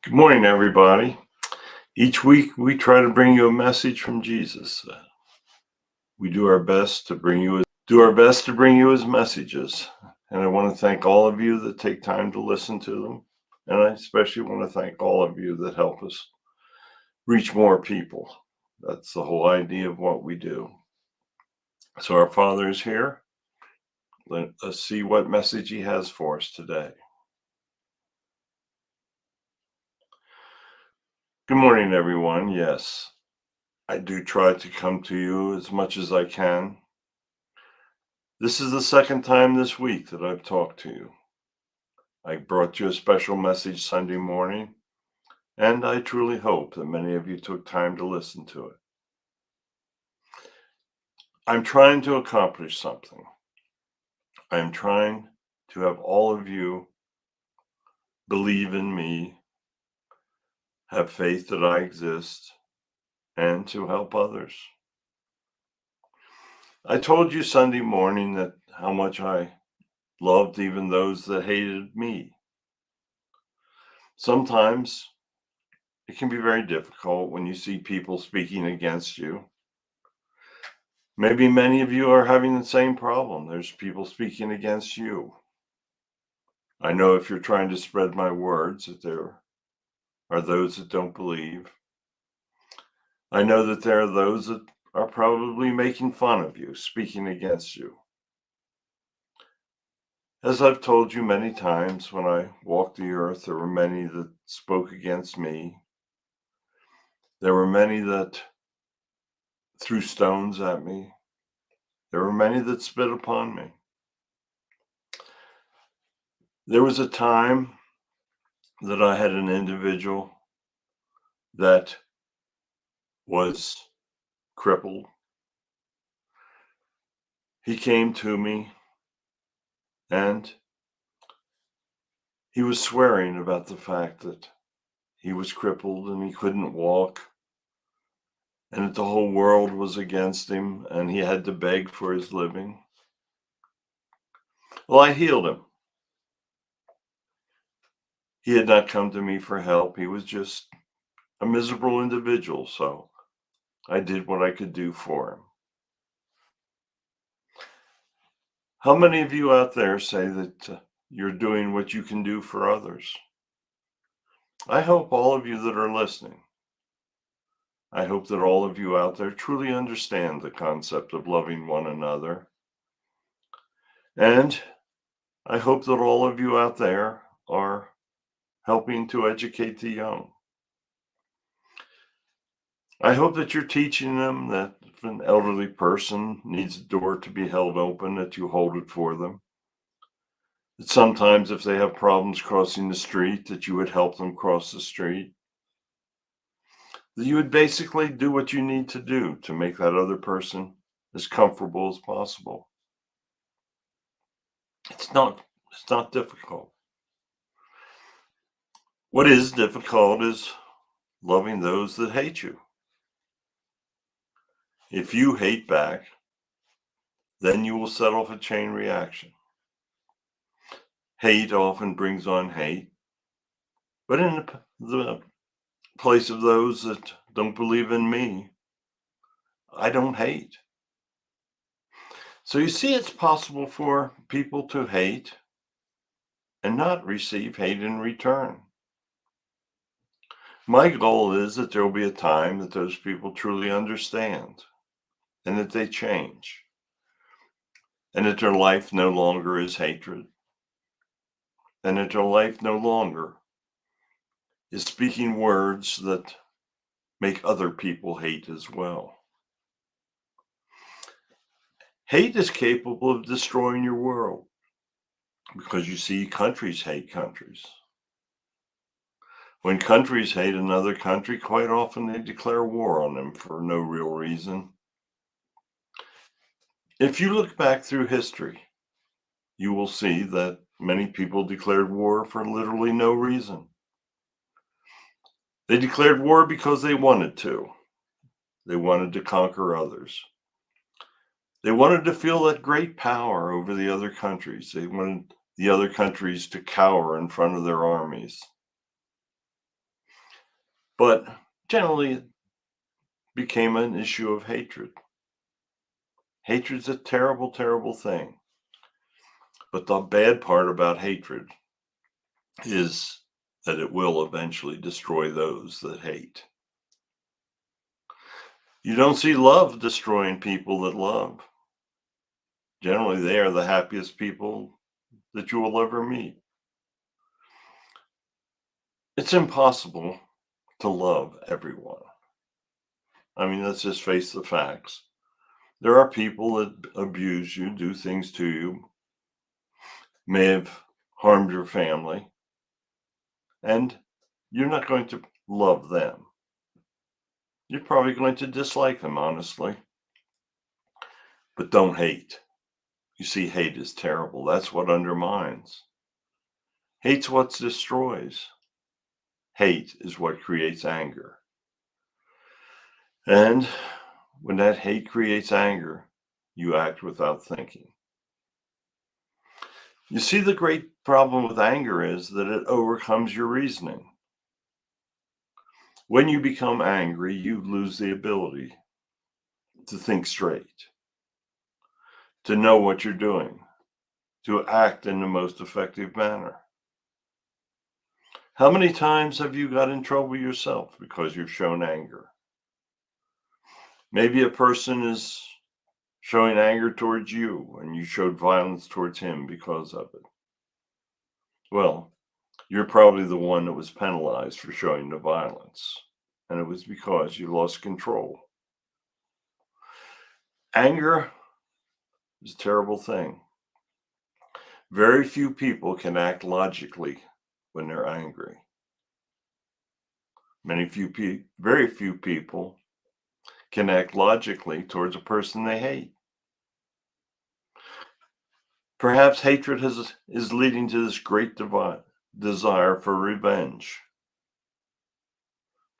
Good morning, everybody. Each week we try to bring you a message from Jesus. We do our best to bring you his messages. And I want to thank all of you that take time to listen to them. And I especially want to thank all of you that help us reach more people. That's the whole idea of what we do. So our Father is here. Let us see what message he has for us today. Good morning, everyone. Yes, I do try to come to you as much as I can. This is the second time this week that I've talked to you. I brought you a special message Sunday morning, and I truly hope that many of you took time to listen to it. I'm trying to accomplish something. I'm trying to have all of you believe in me, have faith that I exist, and to help others. I told you Sunday morning that how much I loved even those that hated me. Sometimes it can be very difficult when you see people speaking against you. Maybe many of you are having the same problem. There's people speaking against you. I know if you're trying to spread my words that there are those that don't believe. I know that there are those that are probably making fun of you, speaking against you. As I've told you many times, when I walked the earth, there were many that spoke against me. There were many that threw stones at me. There were many that spit upon me. There was a time that I had an individual that was crippled. He came to me and he was swearing about the fact that he was crippled and he couldn't walk and that the whole world was against him and he had to beg for his living. Well, I healed him. He had not come to me for help. He was just a miserable individual, so I did what I could do for him. How many of you out there say that you're doing what you can do for others? I hope all of you that are listening, I hope that all of you out there truly understand the concept of loving one another. And I hope that all of you out there are helping to educate the young. I hope that you're teaching them that if an elderly person needs a door to be held open, that you hold it for them. That sometimes if they have problems crossing the street, that you would help them cross the street. That you would basically do what you need to do to make that other person as comfortable as possible. It's not difficult. What is difficult is loving those that hate you. If you hate back, then you will set off a chain reaction. Hate often brings on hate, but in the place of those that don't believe in me, I don't hate. So you see, it's possible for people to hate and not receive hate in return. My goal is that there will be a time that those people truly understand and that they change and that their life no longer is hatred and that their life no longer is speaking words that make other people hate as well. Hate is capable of destroying your world because you see, countries hate countries. When countries hate another country, quite often they declare war on them for no real reason. If you look back through history, you will see that many people declared war for literally no reason. They declared war because they wanted to. They wanted to conquer others. They wanted to feel that great power over the other countries. They wanted the other countries to cower in front of their armies. But generally, it became an issue of hatred. Hatred's a terrible, terrible thing. But the bad part about hatred is that it will eventually destroy those that hate. You don't see love destroying people that love. Generally, they are the happiest people that you will ever meet. It's impossible to love everyone. I mean, let's just face the facts. There are people that abuse you, do things to you, may have harmed your family, and you're not going to love them. You're probably going to dislike them, honestly. But don't hate. You see, hate is terrible. That's what undermines. Hate's what destroys. Hate is what creates anger. And when that hate creates anger, you act without thinking. You see, the great problem with anger is that it overcomes your reasoning. When you become angry, you lose the ability to think straight, to know what you're doing, to act in the most effective manner. How many times have you got in trouble yourself because you've shown anger? Maybe a person is showing anger towards you and you showed violence towards him because of it. Well, you're probably the one that was penalized for showing the violence, and it was because you lost control. Anger is a terrible thing. Very few people can act logically when they're angry. Very few people can act logically towards a person they hate. Perhaps hatred is leading to this great desire for revenge.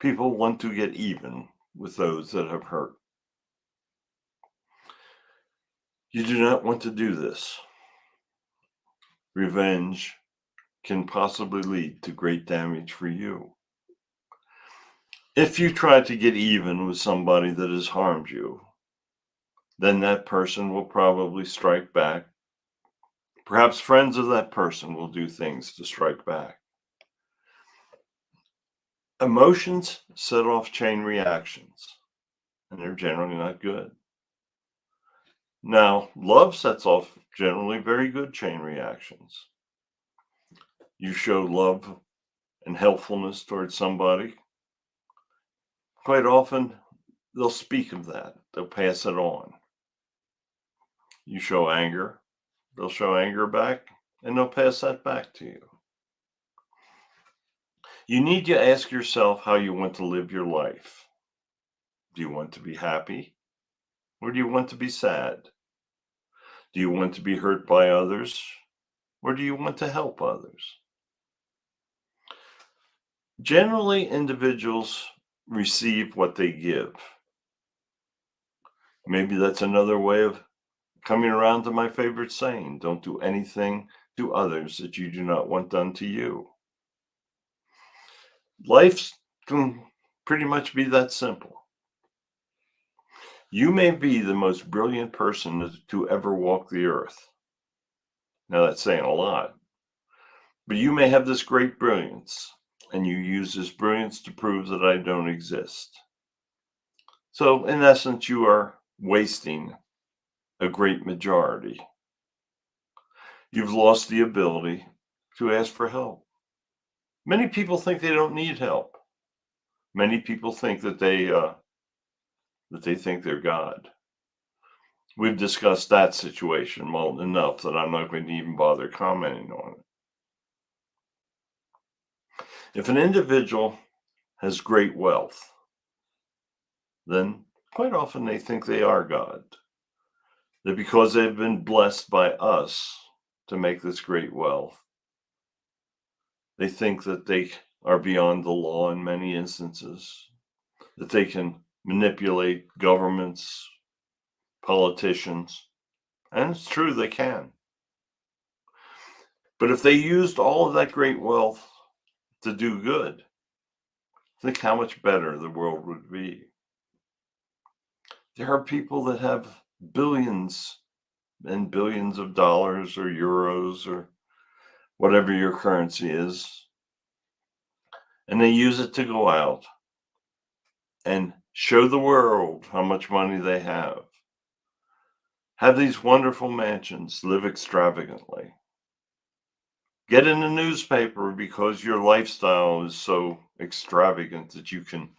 People want to get even with those that have hurt. You do not want to do this. Revenge can possibly lead to great damage for you. If you try to get even with somebody that has harmed you, then that person will probably strike back. Perhaps friends of that person will do things to strike back. Emotions set off chain reactions, and they're generally not good. Now, love sets off generally very good chain reactions. You show love and helpfulness towards somebody, quite often they'll speak of that, they'll pass it on. You show anger, they'll show anger back, and they'll pass that back to you. You need to ask yourself how you want to live your life. Do you want to be happy, or do you want to be sad? Do you want to be hurt by others, or do you want to help others? Generally, individuals receive what they give. Maybe that's another way of coming around to my favorite saying, don't do anything to others that you do not want done to you. Life can pretty much be that simple. You may be the most brilliant person to ever walk the earth. Now that's saying a lot. But you may have this great brilliance, and you use this brilliance to prove that I don't exist. So in essence, you are wasting a great majority. You've lost the ability to ask for help. Many people think they don't need help. Many people think that they think they're God. We've discussed that situation well enough that I'm not going to even bother commenting on it. If an individual has great wealth, then quite often they think they are God. That because they've been blessed by us to make this great wealth, they think that they are beyond the law in many instances, that they can manipulate governments, politicians, and it's true they can. But if they used all of that great wealth to do good, think how much better the world would be. There are people that have billions and billions of dollars or euros or whatever your currency is, and they use it to go out and show the world how much money they have these wonderful mansions, live extravagantly, get in the newspaper because your lifestyle is so extravagant that you can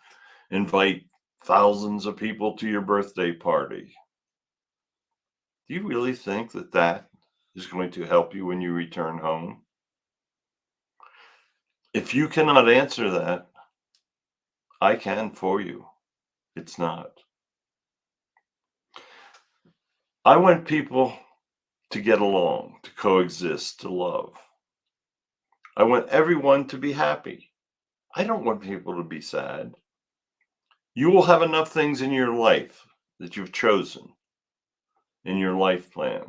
invite thousands of people to your birthday party. Do you really think that that is going to help you when you return home? If you cannot answer that, I can for you. It's not. I want people to get along, to coexist, to love. I want everyone to be happy. I don't want people to be sad. You will have enough things in your life that you've chosen in your life plan.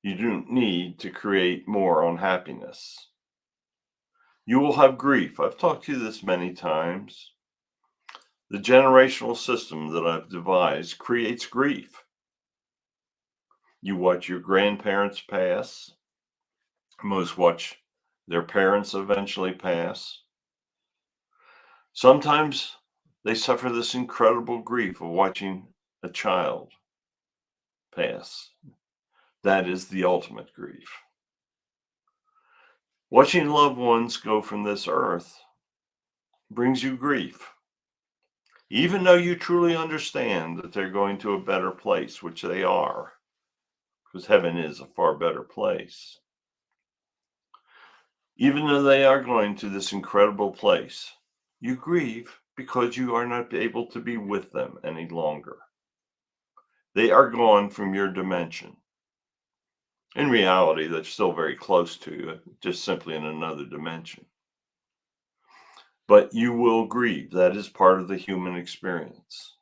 You don't need to create more unhappiness. You will have grief. I've talked to you this many times. The generational system that I've devised creates grief. You watch your grandparents pass. Most watch their parents eventually pass. Sometimes they suffer this incredible grief of watching a child pass. That is the ultimate grief. Watching loved ones go from this earth brings you grief. Even though you truly understand that they're going to a better place, which they are, because heaven is a far better place. Even though they are going to this incredible place, you grieve because you are not able to be with them any longer. They are gone from your dimension. In reality, they're still very close to you, just simply in another dimension. But you will grieve. That is part of the human experience.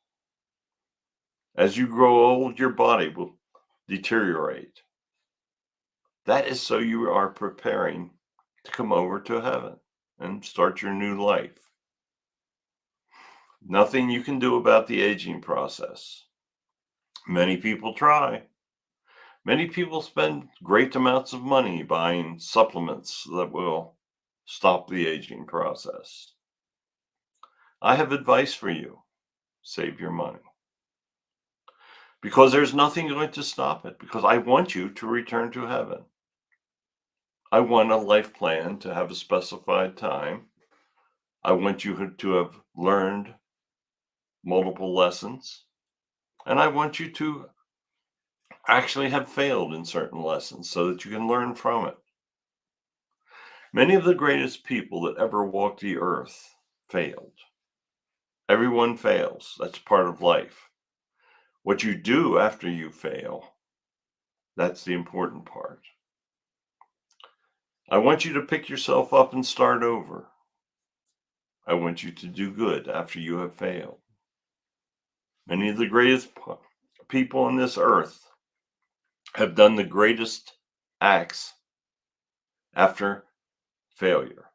As you grow old, your body will deteriorate. That is so you are preparing to come over to heaven and start your new life. Nothing you can do about the aging process. Many people try. Many people spend great amounts of money buying supplements that will stop the aging process. I have advice for you. Save your money. Because there's nothing going to stop it. Because I want you to return to heaven. I want a life plan to have a specified time. I want you to have learned multiple lessons. And I want you to actually have failed in certain lessons so that you can learn from it. Many of the greatest people that ever walked the earth failed. Everyone fails. That's part of life. What you do after you fail, that's the important part. I want you to pick yourself up and start over. I want you to do good after you have failed. Many of the greatest people on this earth have done the greatest acts after failure.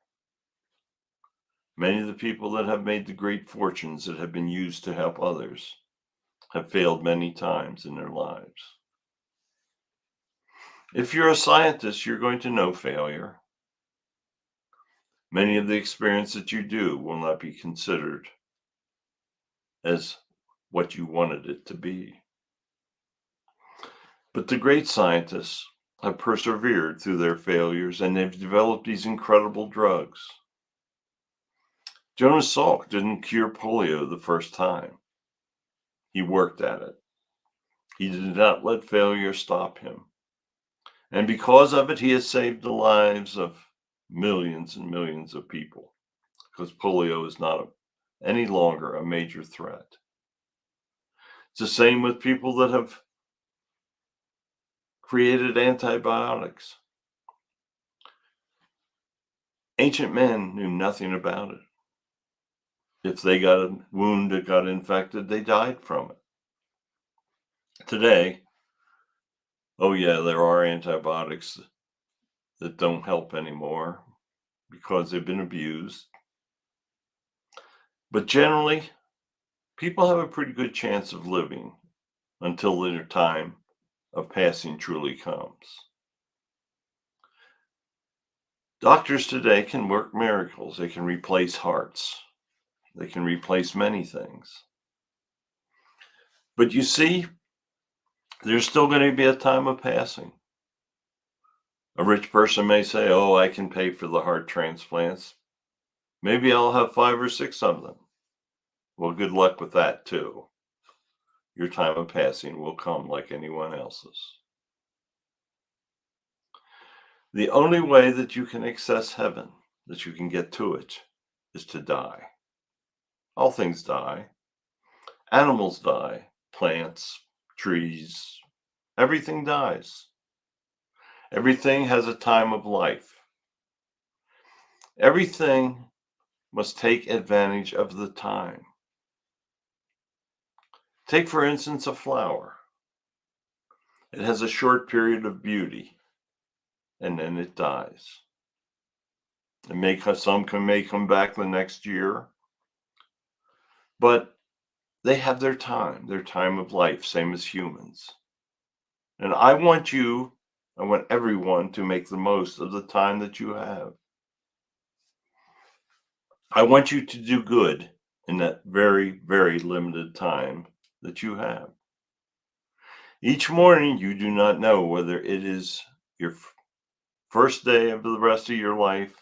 Many of the people that have made the great fortunes that have been used to help others have failed many times in their lives. If you're a scientist, you're going to know failure. Many of the experience that you do will not be considered as what you wanted it to be. But the great scientists have persevered through their failures and they've developed these incredible drugs. Jonas Salk didn't cure polio the first time. He worked at it. He did not let failure stop him. And because of it, he has saved the lives of millions and millions of people because polio is not any longer a major threat. It's the same with people that have created antibiotics. Ancient men knew nothing about it. If they got a wound that got infected, they died from it. Today, oh yeah, there are antibiotics that don't help anymore because they've been abused. But generally, people have a pretty good chance of living until their time of passing truly comes. Doctors today can work miracles. They can replace hearts. They can replace many things. But you see, there's still going to be a time of passing. A rich person may say, oh, I can pay for the heart transplants. Maybe I'll have 5 or 6 of them. Well, good luck with that, too. Your time of passing will come like anyone else's. The only way that you can access heaven, that you can get to it, is to die. All things die. Animals die. Plants, trees, everything dies. Everything has a time of life. Everything must take advantage of the time. Take, for instance, a flower. It has a short period of beauty, and then it dies. Some may come back the next year, but they have their time of life, same as humans. And I want everyone to make the most of the time that you have. I want you to do good in that very, very limited time that you have. Each morning, you do not know whether it is your first day of the rest of your life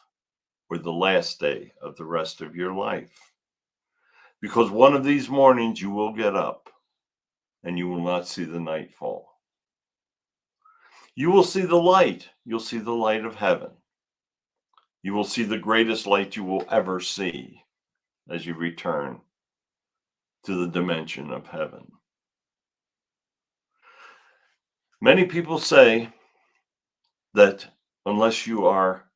or the last day of the rest of your life. Because one of these mornings you will get up and you will not see the nightfall. You will see the light. You'll see the light of heaven. You will see the greatest light you will ever see as you return to the dimension of heaven. Many people say that unless you are,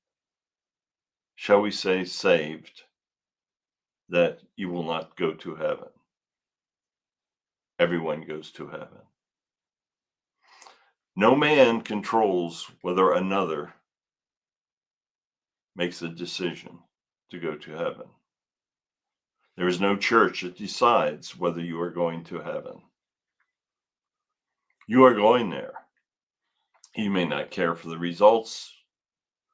shall we say, saved, that you will not go to heaven. Everyone goes to heaven. No man controls whether another makes a decision to go to heaven. There is no church that decides whether you are going to heaven. You are going there. You may not care for the results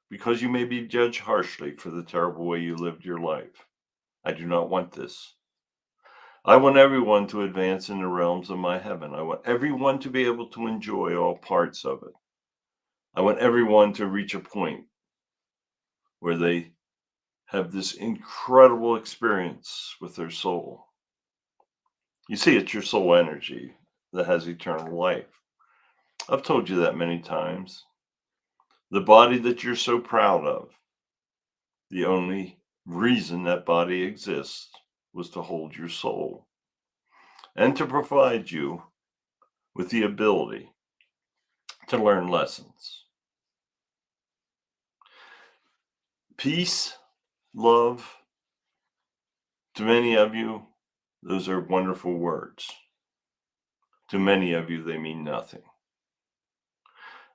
because you may be judged harshly for the terrible way you lived your life. I do not want this. I want everyone to advance in the realms of my heaven. I want everyone to be able to enjoy all parts of it. I want everyone to reach a point where they have this incredible experience with their soul. You see, it's your soul energy that has eternal life. I've told you that many times. The body that you're so proud of, the only reason that body exists was to hold your soul and to provide you with the ability to learn lessons. Peace, love, to many of you, those are wonderful words. To many of you, they mean nothing.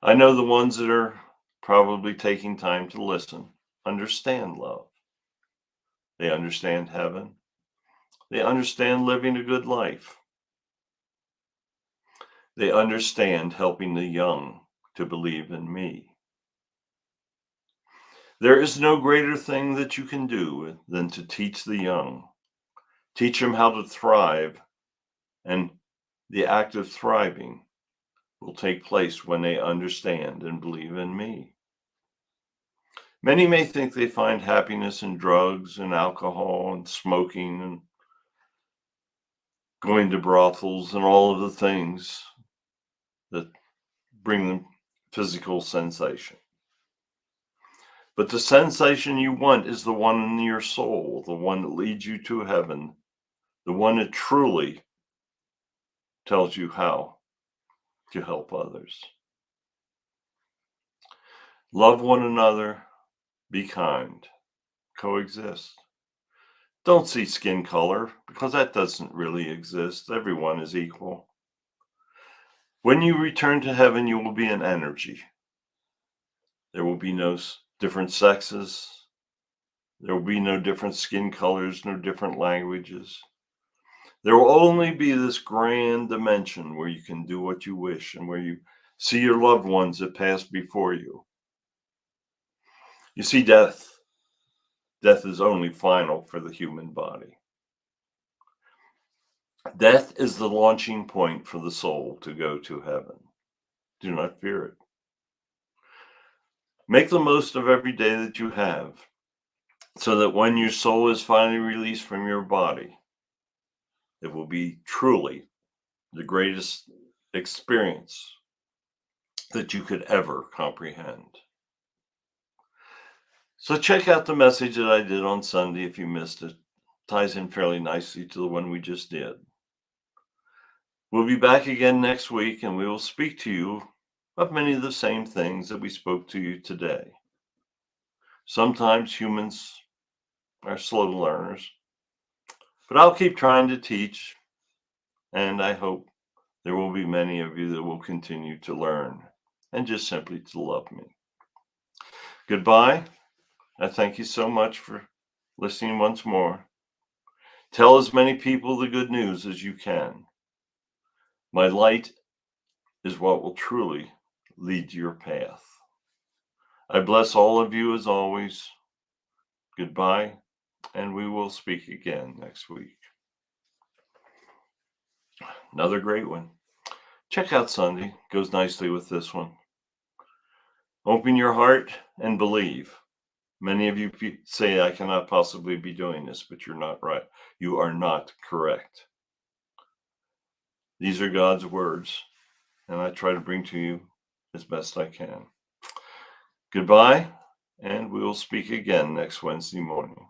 I know the ones that are probably taking time to listen understand love. They understand heaven. They understand living a good life. They understand helping the young to believe in me. There is no greater thing that you can do than to teach the young. Teach them how to thrive, and the act of thriving will take place when they understand and believe in me. Many may think they find happiness in drugs and alcohol and smoking and going to brothels and all of the things that bring them physical sensation. But the sensation you want is the one in your soul, the one that leads you to heaven, the one that truly tells you how to help others. Love one another, be kind, coexist. Don't see skin color, because that doesn't really exist. Everyone is equal. When you return to heaven, you will be an energy. There will be no different sexes, There will be no different skin colors, no different languages. There will only be this grand dimension where you can do what you wish and where you see your loved ones that passed before you. You see, death is only final for the human body. Death is the launching point for the soul to go to heaven. Do not fear it. Make the most of every day that you have, so that when your soul is finally released from your body, it will be truly the greatest experience that you could ever comprehend. So check out the message that I did on Sunday if you missed it. Ties in fairly nicely to the one we just did. We'll be back again next week, and we will speak to you of many of the same things that we spoke to you today. Sometimes humans are slow learners, but I'll keep trying to teach, and I hope there will be many of you that will continue to learn and just simply to love me. Goodbye. I thank you so much for listening once more. Tell as many people the good news as you can. My light is what will truly lead your path. I bless all of you as always. Goodbye, and we will speak again next week. Another great one. Check out Sunday. Goes nicely with this one. Open your heart and believe. Many of you say I cannot possibly be doing this, but you're not right. You are not correct. These are God's words, and I try to bring to you as best I can. Goodbye, and we will speak again next Wednesday morning.